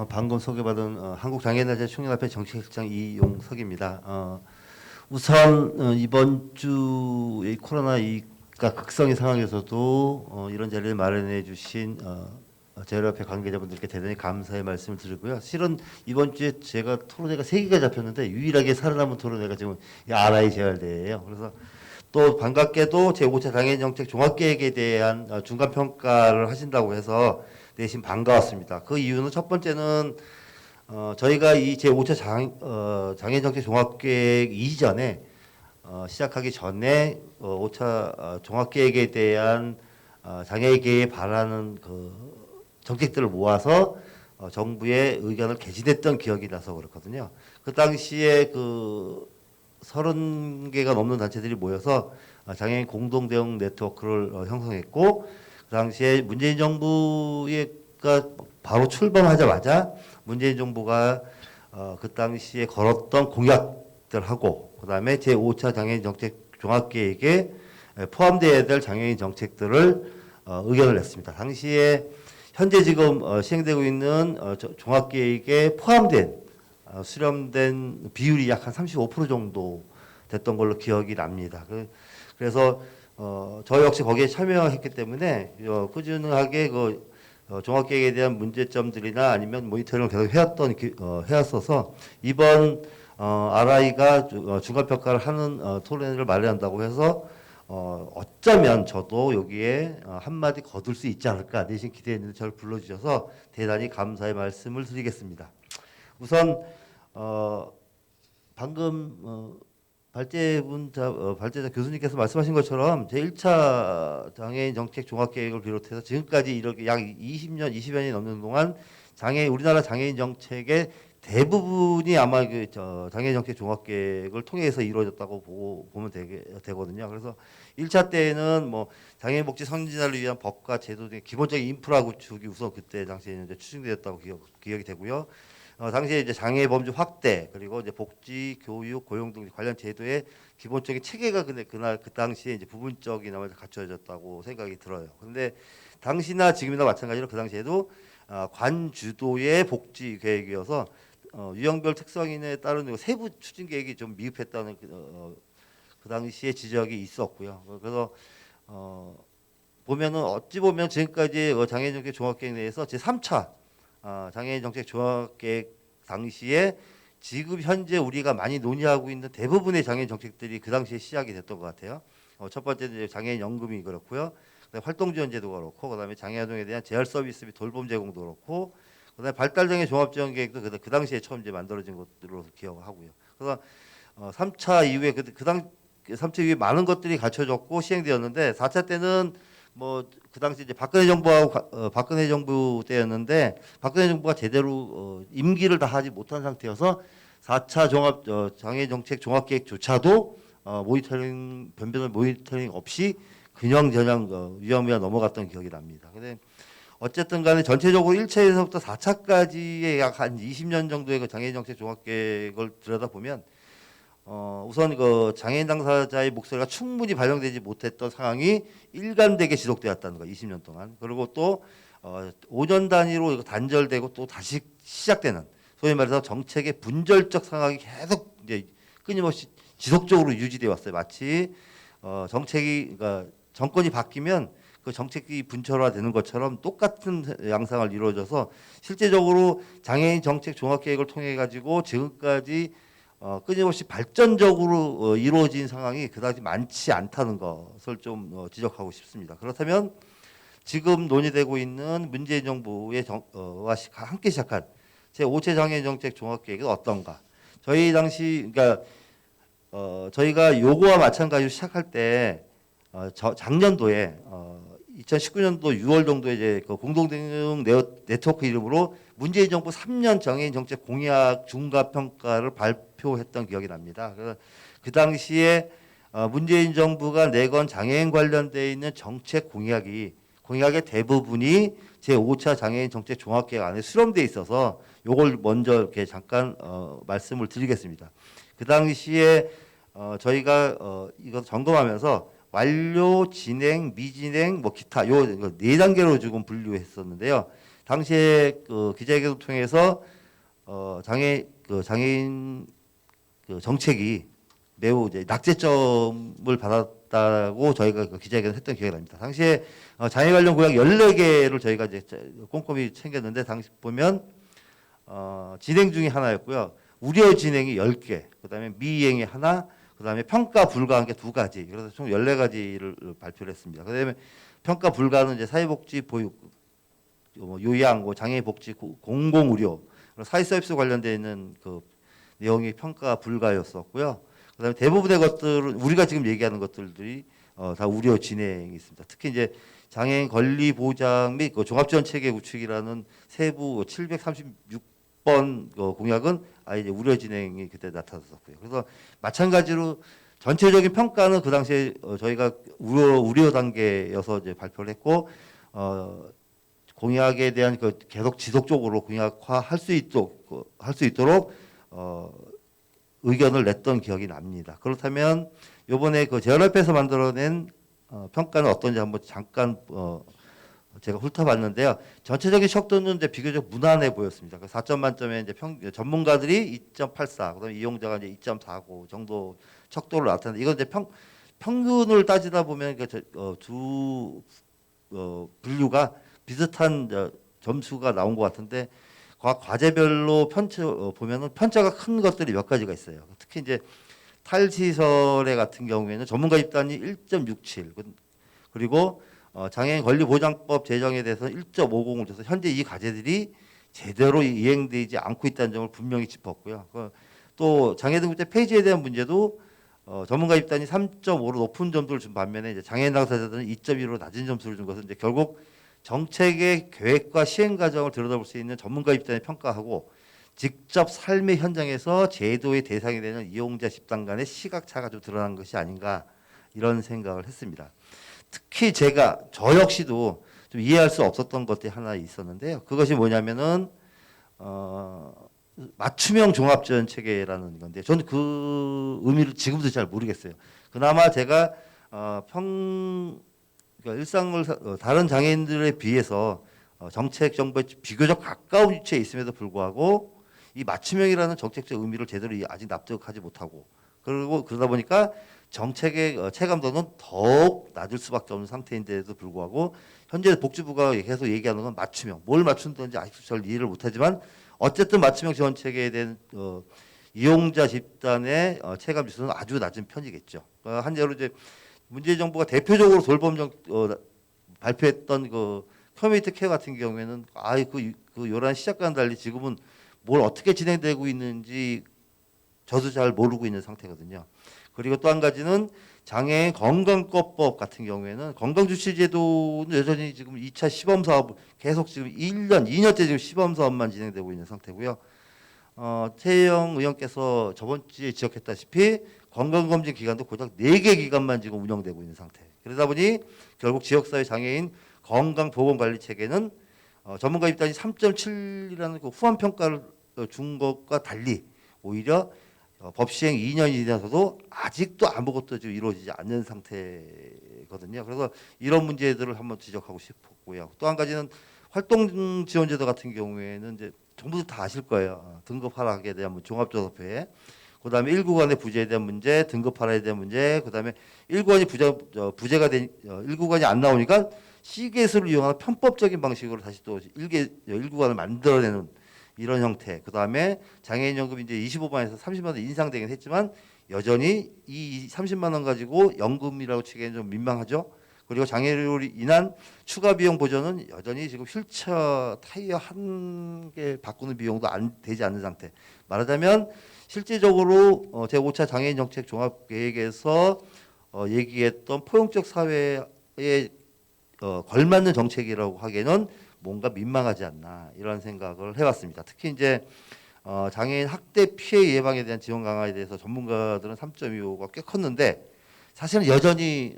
방금 소개받은 한국장애인단체 총연합회 정책실장 이용석입니다. 우선 이번 주의 코로나2가 극성인 상황에서도 이런 자리를 마련해 주신 제협회 관계자분들께 대단히 감사의 말씀을 드리고요. 실은 이번 주에 제가 토론회가 3개가 잡혔는데 유일하게 살아남은 토론회가 지금 이 RI 재활대예요. 그래서 또 반갑게도 제5차 장애인정책 종합계획에 대한 중간평가를 하신다고 해서 대신 반가웠습니다. 그 이유는 첫 번째는 저희가 이 제5차 장애인정책 종합계획 이전에 시작하기 전에 5차 종합계획에 대한 장애계에 바라는 그 정책들을 모아서 정부의 의견을 개진했던 기억이 나서 그렇거든요. 그 당시에 그 30개가 넘는 단체들이 모여서 장애인 공동대응 네트워크를 형성했고, 그 당시에 문재인 정부가 바로 출범하자마자 문재인 정부가 그 당시에 걸었던 공약들하고, 그 다음에 제5차 장애인 정책 종합계획에 포함되어야 될 장애인 정책들을 의견을 냈습니다. 당시에 현재 지금 시행되고 있는 종합계획에 포함된 수렴된 비율이 약 한 35% 정도 됐던 걸로 기억이 납니다. 그래서 저 역시 거기에 참여했기 때문에 꾸준하게 그 종합계획에 대한 문제점들이나 아니면 모니터링을 계속 해왔어서 이번 RI가 중간평가를 하는 토론회를 마련한다고 해서 어쩌면 저도 여기에 한마디 거둘 수 있지 않을까 내심 기대했는데 저를 불러주셔서 대단히 감사의 말씀을 드리겠습니다. 우선 방금 발제자 교수님께서 말씀하신 것처럼 제1차 장애인 정책 종합계획을 비롯해서 지금까지 이렇게 약 20년, 20년이 넘는 동안 우리나라 장애인 정책의 대부분이 아마 장애인 정책 종합계획을 통해서 이루어졌다고 보면 되거든요. 그래서 1차 때에는 뭐 장애인 복지 선진화를 위한 법과 제도 등 기본적인 인프라 구축이 우선 그때 당시에 이제 추진되었다고 기억이 되고요. 당시에 이제 장애 범주 확대, 그리고 이제 복지, 교육, 고용 등 관련 제도의 기본적인 체계가 그 당시에 이제 부분적이나마 갖춰졌다고 생각이 들어요. 그런데 당시나 지금이나 마찬가지로 그 당시에도 관주도의 복지 계획이어서 유형별 특성인에 따른 세부 추진 계획이 좀 미흡했다는 그 당시에 지적이 있었고요. 그래서 보면은 어찌 보면 지금까지 장애인 정책 종합계획 내에서 제 3차 장애인 정책 종합계획 당시에 지금 현재 우리가 많이 논의하고 있는 대부분의 장애인 정책들이 그 당시에 시작이 됐던 것 같아요. 첫 번째는 장애인 연금이 그렇고요. 그다음에 활동지원제도가 그렇고, 그다음에 장애아동에 대한 재활 서비스 및 돌봄 제공도 그렇고, 그다음에 발달장애 종합지원계획도 그 당시에 처음 이제 만들어진 것으로 기억하고요. 그래서 3차 이후에 그 3차 이후에 많은 것들이 갖춰졌고 시행되었는데 4차 때는 뭐 그 당시 이제 박근혜 정부하고 박근혜 정부 때였는데 박근혜 정부가 제대로 임기를 다 하지 못한 상태여서 4차 장애인 정책 종합계획조차도 변변한 모니터링 없이 그냥저냥 위험위험 넘어갔던 기억이 납니다. 근데 어쨌든 간에 전체적으로 1차에서부터 4차까지의 약 한 20년 정도의 그 장애인 정책 종합계획을 들여다보면 우선 그 장애인 당사자의 목소리가 충분히 반영되지 못했던 상황이 일관되게 지속되었다는 거, 20년 동안. 그리고 또 5년 단위로 단절되고 또 다시 시작되는, 소위 말해서 정책의 분절적 상황이 계속 이제 끊임없이 지속적으로 유지되어 왔어요. 마치 그러니까 정권이 바뀌면 그 정책이 분철화되는 것처럼 똑같은 양상을 이루어져서 실제적으로 장애인 정책 종합계획을 통해 가지고 지금까지 끊임없이 발전적으로 이루어진 상황이 그다지 많지 않다는 것을 좀 지적하고 싶습니다. 그렇다면 지금 논의되고 있는 문재인 정부의 와 함께 시작한 제5차 장애인 정책 종합계획은 어떤가? 저희 당시 그러니까 저희가 요거와 마찬가지로 시작할 때 작년도에 2019년도 6월 정도에 이제 그 공동대응 네트워크 이름으로 문재인 정부 3년 장애인 정책 공약 중간 평가를 발표했던 기억이 납니다. 그 당시에 문재인 정부가 내건 장애인 관련돼 있는 정책 공약의 대부분이 제5차 장애인 정책 종합계획 안에 수렴돼 있어서 요걸 먼저 이렇게 잠깐 말씀을 드리겠습니다. 그 당시에 저희가 이거 점검하면서 완료, 진행, 미진행, 뭐 기타 요 네 단계로 지금 분류했었는데요. 당시에 그 기자회견을 통해서 장애인 그 정책이 매우 이제 낙제점을 받았다고 저희가 그 기자회견을 했던 기억이 납니다. 당시에 장애 관련 구역 14개를 저희가 이제 꼼꼼히 챙겼는데 당시 보면 진행 중에 하나였고요. 우려 진행이 10개, 그다음에 미이행이 하나, 그다음에 평가 불가한 게 2가지. 그래서 총 14가지를 발표를 했습니다. 그다음에 평가 불가는 이제 사회복지 보육, 요양, 장애복지 공공 의료, 사회 서비스 관련되어 있는 그 내용이 평가 불가였었고요. 그다음에 대부분의 것들은 우리가 지금 얘기하는 것들이 다 우려 진행이 있습니다. 특히 이제 장애인 권리 보장 및 종합지원 체계 구축이라는 세부 736번 공약은 아예 이제 우려 진행이 그때 나타났었고요. 그래서 마찬가지로 전체적인 평가는 그 당시에 저희가 우려 단계여서 이제 발표를 했고 공약에 대한 그 계속 지속적으로 공약화 할 수 있도록 의견을 냈던 기억이 납니다. 그렇다면 이번에 그 재활협회에서 만들어낸 평가는 어떤지 한번 잠깐 제가 훑어봤는데요. 전체적인 척도는 이제 비교적 무난해 보였습니다. 4점 만점에 이제 전문가들이 2.84, 그다음에 이용자가 이제 2.49 정도 척도를 나타내는데 이건 이제 평균을 따지다 보면 두 분류가 비슷한 점수가 나온 것 같은데 과제별로 보면은 편차가 큰 것들이 몇 가지가 있어요. 특히 이제 탈시설의 같은 경우에는 전문가 입단이 1.67 그리고 장애인 권리보장법 제정에 대해서는 1.50을 줘서 현재 이 과제들이 제대로 이행되지 않고 있다는 점을 분명히 짚었고요. 또 장애등급제 폐지에 대한 문제도 전문가 입단이 3.5로 높은 점수를 준 반면에 이제 장애인 당사자들은 2.1로 낮은 점수를 준 것은 이제 결국 정책의 계획과 시행 과정을 들여다볼 수 있는 전문가 입단에 평가하고 직접 삶의 현장에서 제도의 대상이 되는 이용자 집단 간의 시각차가 좀 드러난 것이 아닌가 이런 생각을 했습니다. 특히 저 역시도 좀 이해할 수 없었던 것들이 하나 있었는데요. 그것이 뭐냐면은 맞춤형 종합지원 체계라는 건데 저는 그 의미를 지금도 잘 모르겠어요. 그나마 제가 그러니까 일상을 다른 장애인들에 비해서 정책 정보에 비교적 가까운 위치에 있음에도 불구하고 이 맞춤형이라는 정책적 의미를 제대로 아직 납득하지 못하고 그리고 그러다 보니까 정책의 체감도는 더욱 낮을 수밖에 없는 상태인데도 불구하고 현재 복지부가 계속 얘기하는 건 맞춤형, 뭘 맞춘다는지 아직도 잘 이해를 못하지만 어쨌든 맞춤형 지원 체계에 대한 이용자 집단의 체감 지수는 아주 낮은 편이겠죠. 한 예로 이제 문재인 정부가 대표적으로 돌봄 발표했던 그 커뮤니티 케어 같은 경우에는 그 요란 시작과는 달리 지금은 뭘 어떻게 진행되고 있는지 저도 잘 모르고 있는 상태거든요. 그리고 또 한 가지는 장애인 건강권법 같은 경우에는 건강주치제도는 여전히 지금 2차 시범 사업 계속 지금 1년, 2년째 지금 시범 사업만 진행되고 있는 상태고요. 최영 의원께서 저번 주에 지적했다시피 건강검진 기관도 고작 4개 기관만 지금 운영되고 있는 상태. 그러다 보니 결국 지역사회 장애인 건강보건관리 체계는 전문가 입단이 3.7이라는 그 후한 평가를 준 것과 달리 오히려 법 시행 2년이 지나서도 아직도 아무것도 지금 이루어지지 않는 상태거든요. 그래서 이런 문제들을 한번 지적하고 싶었고요. 또 한 가지는 활동 지원제도 같은 경우에는 이제 전부 다 아실 거예요. 등급 하락에 대한 종합조사회, 그다음에 1구간의 부재에 대한 문제, 등급 하락에 대한 문제, 그다음에 1구간이 부재가 된 1구간이 안 나오니까 C게이트를 이용하는 편법적인 방식으로 다시 또 1구간을 만들어내는 이런 형태. 그다음에 장애인연금 이제 25만에서 30만 원 인상되긴 했지만 여전히 이 30만 원 가지고 연금이라고 치기에는 좀 민망하죠. 그리고 장애로 인한 추가 비용 보전은 여전히 지금 휠체어 타이어 한 개 바꾸는 비용도 되지 않는 상태. 말하자면 실질적으로 제5차 장애인 정책 종합 계획에서 얘기했던 포용적 사회에 걸맞는 정책이라고 하기에는 뭔가 민망하지 않나 이런 생각을 해봤습니다. 특히 이제 장애인 학대 피해 예방에 대한 지원 강화에 대해서 전문가들은 3.25가 꽤 컸는데 사실은 여전히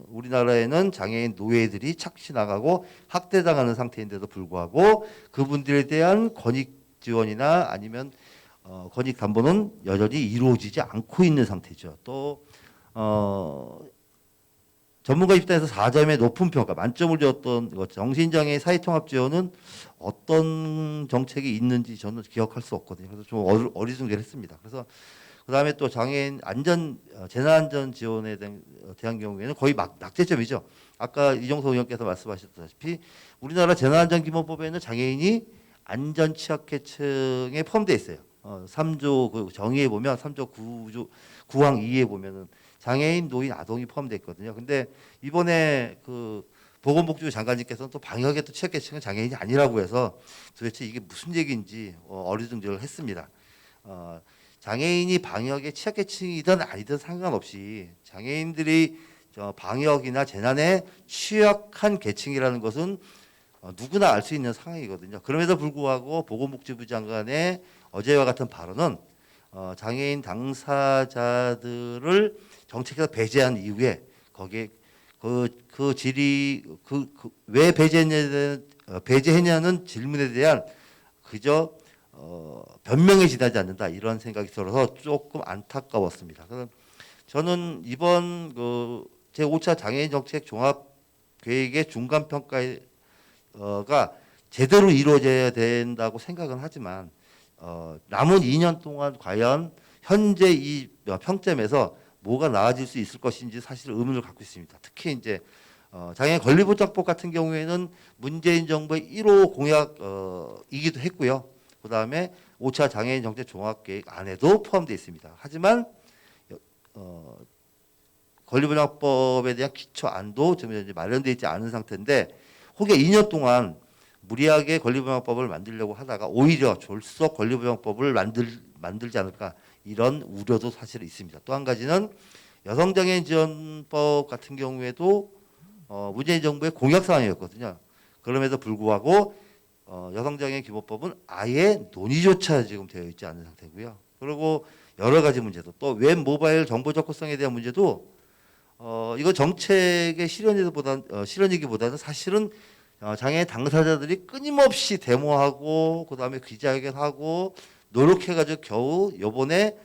우리나라에는 장애인 노예들이 착취나가고 학대당하는 상태인데도 불구하고 그분들에 대한 권익 지원이나 아니면 권익 담보는 여전히 이루어지지 않고 있는 상태죠. 또 전문가 입장에서 4점의 높은 평가, 만점을 주었던 정신장애 사회통합 지원은 어떤 정책이 있는지 저는 기억할 수 없거든요. 그래서 좀 어리둥절했습니다. 그래서 그다음에 또 장애인 재난안전 지원에 대한 경우에는 거의 낙제점이죠. 아까 이종석 의원께서 말씀하셨다시피 우리나라 재난안전기본법에는 장애인이 안전 취약계층에 포함되어 있어요. 3조 그 정의에 보면 3조 9항 2에 보면은 장애인, 노인, 아동이 포함되어 있거든요. 근데 이번에 그 보건복지부 장관님께서는 또 방역에 또 취약계층은 장애인이 아니라고 해서 도대체 이게 무슨 얘기인지 어리둥절을 했습니다. 장애인이 방역에 취약계층이든 아니든 상관없이 장애인들이 방역이나 재난에 취약한 계층이라는 것은 누구나 알 수 있는 상황이거든요. 그럼에도 불구하고 보건복지부 장관의 어제와 같은 발언은 장애인 당사자들을 정책에서 배제한 이후에 거기에 그 질의 왜 배제했냐는 질문에 대한 그저 변명에 지나지 않는다 이런 생각이 들어서 조금 안타까웠습니다. 그래서 저는 이번 그 제5차 장애인 정책 종합 계획의 중간 평가가 제대로 이루어져야 된다고 생각은 하지만 남은 2년 동안 과연 현재 이 평점에서 뭐가 나아질 수 있을 것인지 사실 의문을 갖고 있습니다. 특히 이제 장애인 권리보장법 같은 경우에는 문재인 정부의 1호 공약이기도 했고요. 그 다음에 5차 장애인 정책 종합계획 안에도 포함되어 있습니다. 하지만 권리보장법에 대한 기초안도 지금 이제 마련되어 있지 않은 상태인데 혹여 2년 동안 무리하게 권리보장법을 만들려고 하다가 오히려 졸속 권리보장법을 만들지 않을까 이런 우려도 사실 있습니다. 또 한 가지는 여성장애인 지원법 같은 경우에도 문재인 정부의 공약 사항이었거든요. 그럼에도 불구하고 여성장애인 기본법은 아예 논의조차 지금 되어 있지 않은 상태고요. 그리고 여러 가지 문제도 또 웹 모바일 정보 접근성에 대한 문제도 이거 정책의 실현이기보다는 사실은 장애 당사자들이 끊임없이 데모하고 그다음에 기자회견하고 노력해가지고 겨우 요번에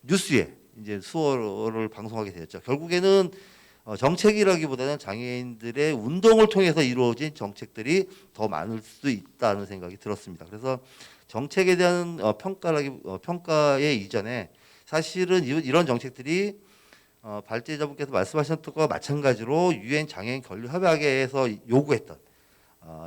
뉴스에 이제 수어를 방송하게 되었죠. 결국에는 정책이라기보다는 장애인들의 운동을 통해서 이루어진 정책들이 더 많을 수 있다는 생각이 들었습니다. 그래서 정책에 대한 평가의 이전에 사실은 이런 정책들이 발제자분께서 말씀하셨던 것과 마찬가지로 유엔 장애인 권리 협약에서 요구했던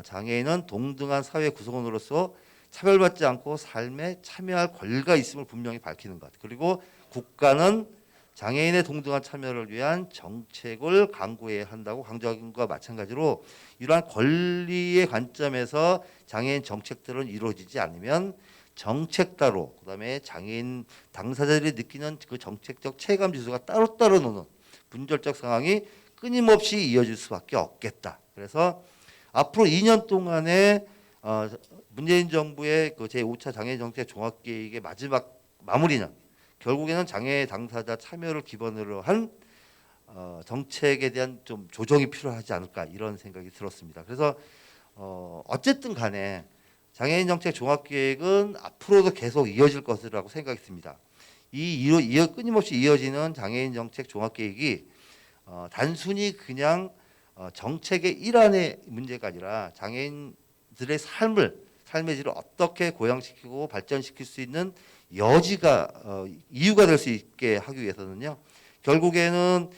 장애인은 동등한 사회 구성원으로서 차별받지 않고 삶에 참여할 권리가 있음을 분명히 밝히는 것. 그리고 국가는 장애인의 동등한 참여를 위한 정책을 강구해야 한다고 강조한 것과 마찬가지로 이러한 권리의 관점에서 장애인 정책들은 이루어지지 않으면 정책 따로 그다음에 장애인 당사자들이 느끼는 그 정책적 체감 지수가 따로따로 노는 분절적 상황이 끊임없이 이어질 수밖에 없겠다. 그래서 앞으로 2년 동안에 문재인 정부의 그 제5차 장애인 정책 종합계획의 마지막 마무리는 결국에는 장애 당사자 참여를 기반으로 한 정책에 대한 좀 조정이 필요하지 않을까 이런 생각이 들었습니다. 그래서 어쨌든 간에 장애인 정책 종합계획은 앞으로도 계속 이어질 것이라고 생각했습니다. 끊임없이 이어지는 장애인 정책 종합계획이 단순히 그냥 정책의 일환의 문제가 아니라 장애인들의 삶의 질을 어떻게 고양시키고 발전시킬 수 있는 이유가 될 수 있게 하기 위해서는요. 결국에는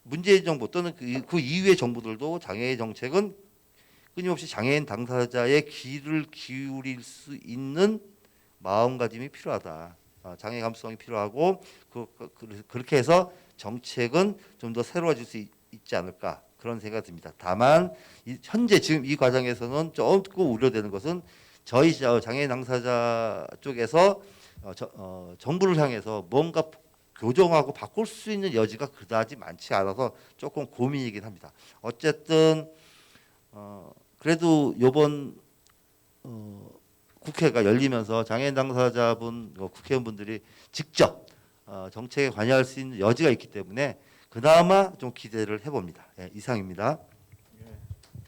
문재인 정부 또는 그 이후의 정부들도 장애인 정책은 끊임없이 장애인 당사자의 귀를 기울일 수 있는 마음가짐이 필요하다. 장애 감수성이 필요하고 그렇게 해서 정책은 좀 더 새로워질 수 있지 않을까 그런 생각이 듭니다. 다만 현재 지금 이 과정에서는 조금 우려되는 것은 저희 장애인 당사자 쪽에서 정부를 향해서 뭔가 교정하고 바꿀 수 있는 여지가 그다지 많지 않아서 조금 고민이긴 합니다. 어쨌든 그래도 이번 국회가 열리면서 장애인 당사자분 국회의원분들이 직접 정책에 관여할 수 있는 여지가 있기 때문에 그나마 좀 기대를 해봅니다. 네, 이상입니다.